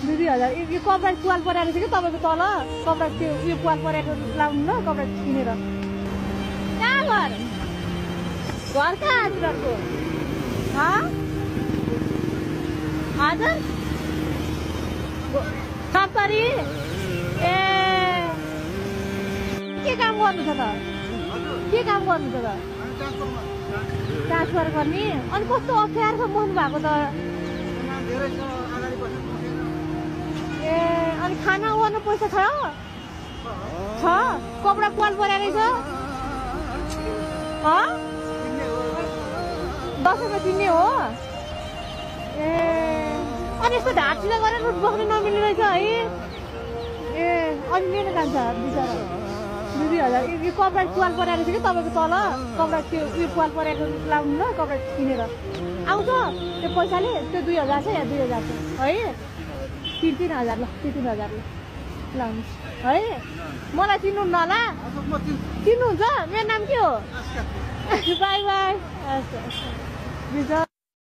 2000 यो कपडा पुवाल परेको छ कि तपाईँको तल कपडा त्यो उयो पुवाल परेको लाउनु ल कपडा किनेर कहाँ घर कहाँ हजुरहरूको हजुर सप्तरी ए के काम गर्नु छ त के काम गर्नु छ त ट्रान्सफर गर्ने अनि कस्तो अप्ठ्यारो बस्नु भएको त ए अनि खाना ओर्नु पैसा छ कपडा पाल परेको छ दसैँमा किन्ने हो ए अनि यस्तो ढाँटसित गरेर रुट बोक्नु नमिल्ने रहेछ है ए अनि लिन जान्छ बिचरा 2000 यो कपडा पाल परेको छ कि तपाईँको तल कपडा त्यो उयो पाल परेको लाउनु ल कपडा किनेर आउँछ त्यो पैसाले त्यो 2000 छ या 2000 छ है 3000 ल 3000 ल लाउनु है मलाई चिन्नु न ल चिन्नुहुन्छ मेरो नाम के हो बाई बाई